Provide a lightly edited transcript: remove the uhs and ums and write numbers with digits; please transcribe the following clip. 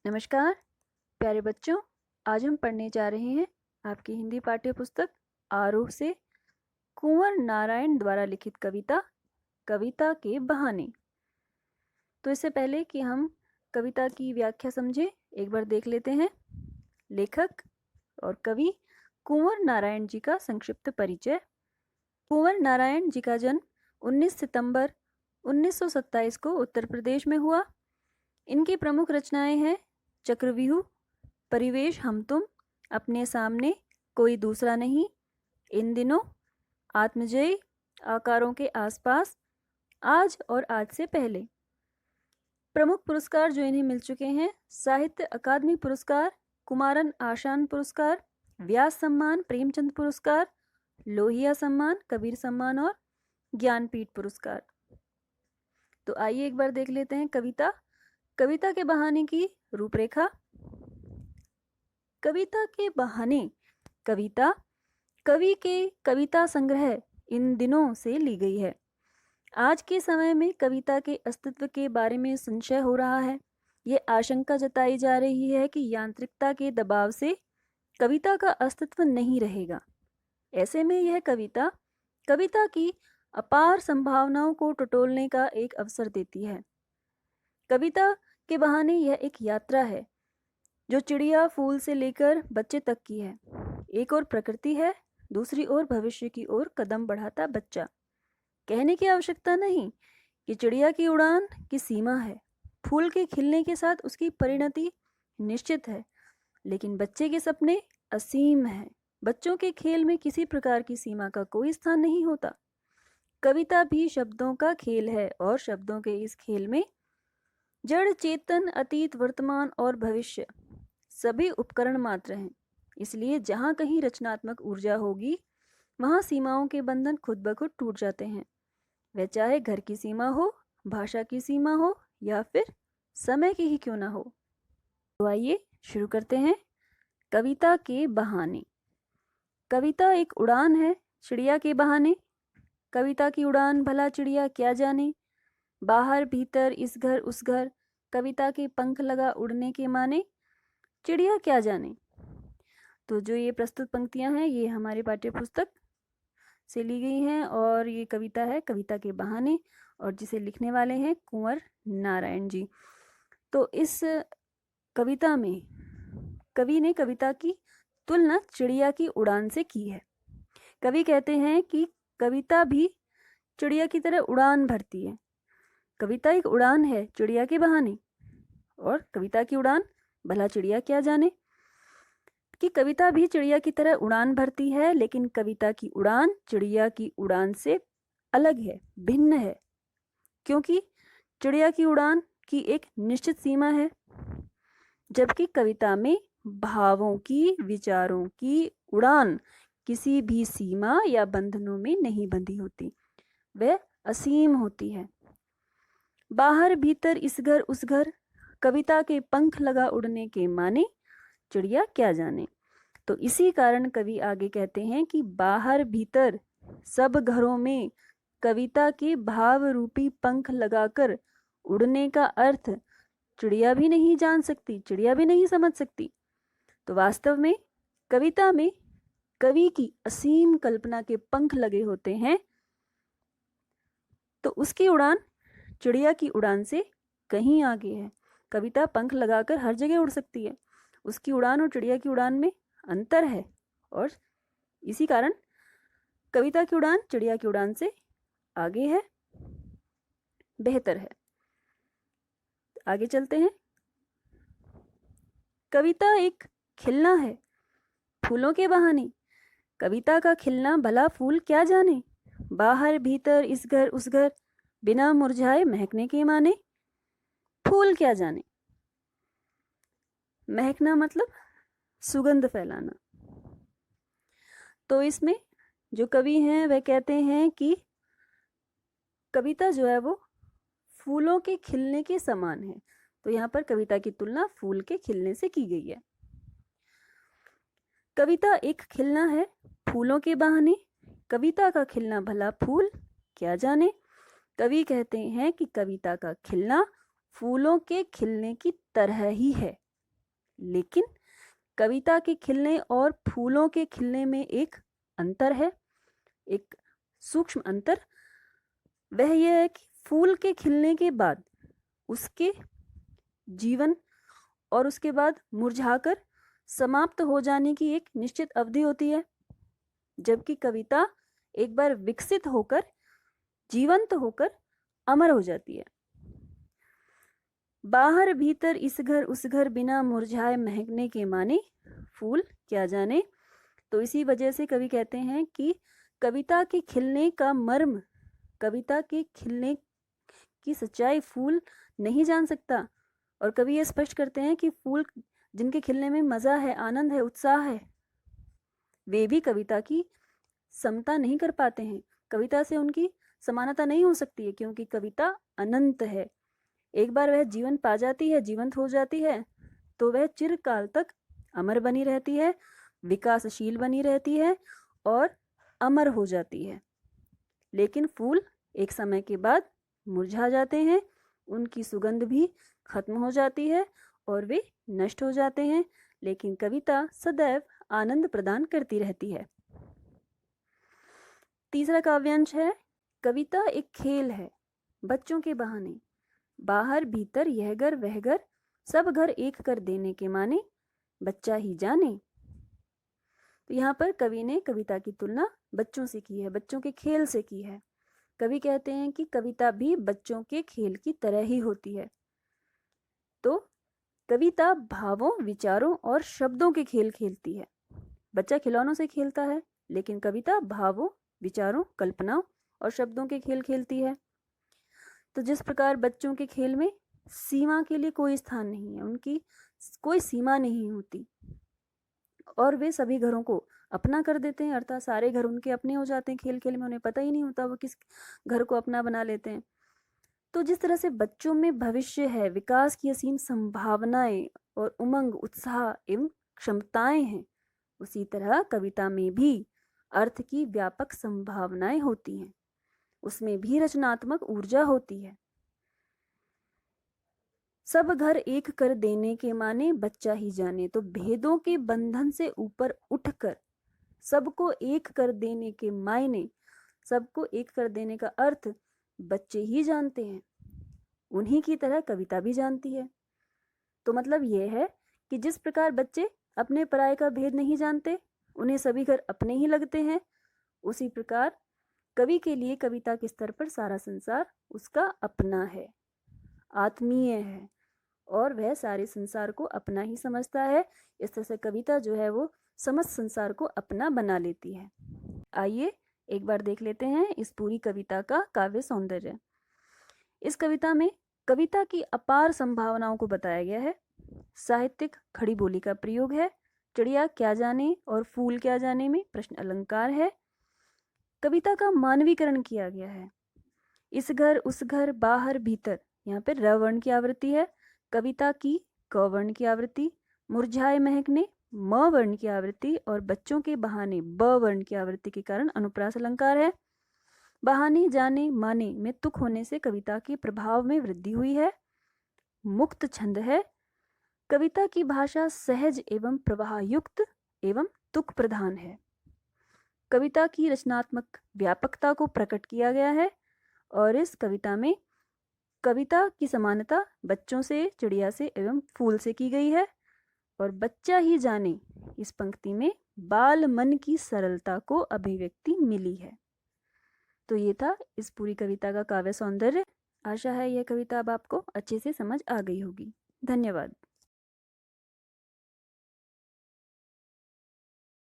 नमस्कार प्यारे बच्चों, आज हम पढ़ने जा रहे हैं आपकी हिंदी पाठ्य पुस्तक आरोह से कुंवर नारायण द्वारा लिखित कविता कविता के बहाने। तो इससे पहले कि हम कविता की व्याख्या समझें, एक बार देख लेते हैं लेखक और कवि कुंवर नारायण जी का संक्षिप्त परिचय। कुंवर नारायण जी का जन्म 19 सितंबर 1927 को उत्तर प्रदेश में हुआ। इनकी प्रमुख रचनाएं हैं चक्रव्यूह, परिवेश हम तुम, अपने सामने, कोई दूसरा नहीं, इन दिनों, आत्मजयी, आकारों के आसपास, आज और आज से पहले। प्रमुख पुरस्कार जो इन्हें मिल चुके हैं: साहित्य अकादमी पुरस्कार, कुमारन आशान पुरस्कार, व्यास सम्मान, प्रेमचंद पुरस्कार, लोहिया सम्मान, कबीर सम्मान और ज्ञानपीठ पुरस्कार। तो आइए एक बार देख लेते हैं कविता के बहाने की रूपरेखा। कविता के बहाने कविता कवि के कविता संग्रह इन दिनों से ली गई है। आज के समय में कविता के अस्तित्व के बारे में संशय हो रहा है। ये आशंका जताई जा रही है कि यांत्रिकता के दबाव से कविता का अस्तित्व नहीं रहेगा। ऐसे में यह कविता की अपार संभावनाओं को टटोलने का एक अवसर देती है। कविता के बहाने यह एक यात्रा है जो चिड़िया फूल से लेकर बच्चे तक की है। एक ओर प्रकृति है, दूसरी ओर भविष्य की ओर कदम बढ़ाता बच्चा। कहने की आवश्यकता नहीं कि चिड़िया की उड़ान की सीमा है, फूल के खिलने के साथ उसकी परिणति निश्चित है, लेकिन बच्चे के सपने असीम हैं। बच्चों के खेल में किसी प्रकार की सीमा का कोई स्थान नहीं होता। कविता भी शब्दों का खेल है और शब्दों के इस खेल में जड़, चेतन, अतीत, वर्तमान और भविष्य सभी उपकरण मात्र हैं। इसलिए जहाँ कहीं रचनात्मक ऊर्जा होगी, वहाँ सीमाओं के बंधन खुद ब खुद टूट जाते हैं। वह चाहे घर की सीमा हो, भाषा की सीमा हो या फिर समय की ही क्यों ना हो। तो आइए शुरू करते हैं। कविता के बहाने। कविता एक उड़ान है चिड़िया के बहाने। कविता की उड़ान भला चिड़िया क्या जाने, बाहर भीतर इस घर उस घर, कविता के पंख लगा उड़ने के माने, चिड़िया क्या जाने। तो जो ये प्रस्तुत पंक्तियां हैं ये हमारी पाठ्य पुस्तक से ली गई हैं और ये कविता है कविता के बहाने, और जिसे लिखने वाले हैं कुंवर नारायण जी। तो इस कविता में कवि ने कविता की तुलना चिड़िया की उड़ान से की है। कवि कहते हैं कि कविता भी चिड़िया की तरह उड़ान भरती है। कविता एक उड़ान है चिड़िया के बहाने, और कविता की उड़ान भला चिड़िया क्या जाने। कि कविता भी चिड़िया की तरह उड़ान भरती है, लेकिन कविता की उड़ान चिड़िया की उड़ान से अलग है, भिन्न है, क्योंकि चिड़िया की उड़ान की एक निश्चित सीमा है, जबकि कविता में भावों की, विचारों की उड़ान किसी भी सीमा या बंधनों में नहीं बंधी होती, वह असीम होती है। बाहर भीतर इस घर उस घर, कविता के पंख लगा उड़ने के माने, चिड़िया क्या जाने। तो इसी कारण कवि आगे कहते हैं कि बाहर भीतर सब घरों में कविता के भाव रूपी पंख लगाकर उड़ने का अर्थ चिड़िया भी नहीं जान सकती, चिड़िया भी नहीं समझ सकती। तो वास्तव में कविता में कवि की असीम कल्पना के पंख लगे होते हैं, तो उसकी उड़ान चिड़िया की उड़ान से कहीं आगे है। कविता पंख लगाकर हर जगह उड़ सकती है, उसकी उड़ान और चिड़िया की उड़ान में अंतर है, और इसी कारण कविता की उड़ान चिड़िया की उड़ान से आगे है, बेहतर है। आगे चलते हैं। कविता एक खिलना है फूलों के बहाने। कविता का खिलना भला फूल क्या जाने, बाहर भीतर इस घर उस घर, बिना मुरझाए महकने के माने, फूल क्या जाने। महकना मतलब सुगंध फैलाना। तो इसमें जो कवि हैं वह कहते हैं कि कविता जो है वो फूलों के खिलने के समान है। तो यहाँ पर कविता की तुलना फूल के खिलने से की गई है। कविता एक खिलना है फूलों के बहाने। कविता का खिलना भला फूल क्या जाने। कवि कहते हैं कि कविता का खिलना फूलों के खिलने की तरह ही है, लेकिन कविता के खिलने और फूलों के खिलने में एक अंतर है, एक सूक्ष्म अंतर। वह यह है कि फूल के खिलने के बाद उसके जीवन और उसके बाद मुरझाकर समाप्त हो जाने की एक निश्चित अवधि होती है, जबकि कविता एक बार विकसित होकर जीवंत होकर अमर हो जाती है। बाहर भीतर इस घर उस घर बिना मुरझाए महकने के माने फूल क्या जाने। तो इसी वजह से कवि कहते हैं कि कविता के खिलने का मर्म, कविता के खिलने की सच्चाई फूल नहीं जान सकता। और कवि ये स्पष्ट करते हैं कि फूल जिनके खिलने में मज़ा है, आनंद है, उत्साह है, वे भी कविता की समता नहीं कर पाते हैं। कविता से उनकी समानता नहीं हो सकती है, क्योंकि कविता अनंत है। एक बार वह जीवन पा जाती है, जीवंत हो जाती है, तो वह चिरकाल तक अमर बनी रहती है, विकासशील बनी रहती है और अमर हो जाती है। लेकिन फूल एक समय के बाद मुरझा जाते हैं, उनकी सुगंध भी खत्म हो जाती है और वे नष्ट हो जाते हैं, लेकिन कविता सदैव आनंद प्रदान करती रहती है। तीसरा काव्यांश है, कविता एक खेल है बच्चों के बहाने, बाहर भीतर यह घर वह घर, सब घर एक कर देने के माने, बच्चा ही जाने। तो यहाँ पर कवि ने कविता की तुलना बच्चों से की है, बच्चों के खेल से की है। कवि कहते हैं कि कविता भी बच्चों के खेल की तरह ही होती है। तो कविता भावों, विचारों और शब्दों के खेल खेलती है। बच्चा खिलौनों से खेलता है, लेकिन कविता भावों, विचारों, कल्पनाओं और शब्दों के खेल खेलती है। तो जिस प्रकार बच्चों के खेल में सीमा के लिए कोई स्थान नहीं है, उनकी कोई सीमा नहीं होती और वे सभी घरों को अपना कर देते हैं, अर्थात सारे घर उनके अपने हो जाते हैं। खेल खेल में उन्हें पता ही नहीं होता वो किस घर को अपना बना लेते हैं। तो जिस तरह से बच्चों में भविष्य है, विकास की असीम संभावनाएं और उमंग, उत्साह एवं क्षमताएं हैं, उसी तरह कविता में भी अर्थ की व्यापक संभावनाएं होती हैं, उसमें भी रचनात्मक ऊर्जा होती है। सब घर एक कर देने के माने बच्चा ही जाने। तो भेदों के बंधन से ऊपर उठकर सबको एक कर देने के मायने, सबको एक कर देने का अर्थ बच्चे ही जानते हैं, उन्हीं की तरह कविता भी जानती है। तो मतलब यह है कि जिस प्रकार बच्चे अपने पराये का भेद नहीं जानते, उन्हें सभी घर अपने ही लगते हैं, उसी प्रकार कवि के लिए कविता के स्तर पर सारा संसार उसका अपना है, आत्मीय है और वह सारे संसार को अपना ही समझता है। इस तरह से कविता जो है वो समस्त संसार को अपना बना लेती है। आइए एक बार देख लेते हैं इस पूरी कविता का काव्य सौंदर्य। इस कविता में कविता की अपार संभावनाओं को बताया गया है। साहित्यिक खड़ी बोली का प्रयोग है, चिड़िया क्या जाने और फूल क्या जाने में प्रश्न अलंकार है। कविता का मानवीकरण किया गया है। इस घर उस घर, बाहर भीतर, यहाँ पे र वर्ण की आवृत्ति है। कविता की क वर्ण की आवृत्ति, मुरझाए महकने म वर्ण की आवृत्ति और बच्चों के बहाने ब वर्ण की आवृत्ति के कारण अनुप्रास अलंकार है। बहाने, जाने, माने में तुक होने से कविता के प्रभाव में वृद्धि हुई है। मुक्त छंद है। कविता की भाषा सहज एवं प्रवाहयुक्त एवं तुक प्रधान है। कविता की रचनात्मक व्यापकता को प्रकट किया गया है और इस कविता में कविता की समानता बच्चों से, चिड़िया से एवं फूल से की गई है। और बच्चा ही जाने इस पंक्ति में बाल मन की सरलता को अभिव्यक्ति मिली है। तो ये था इस पूरी कविता का काव्य सौंदर्य। आशा है यह कविता अब आपको अच्छे से समझ आ गई होगी। धन्यवाद।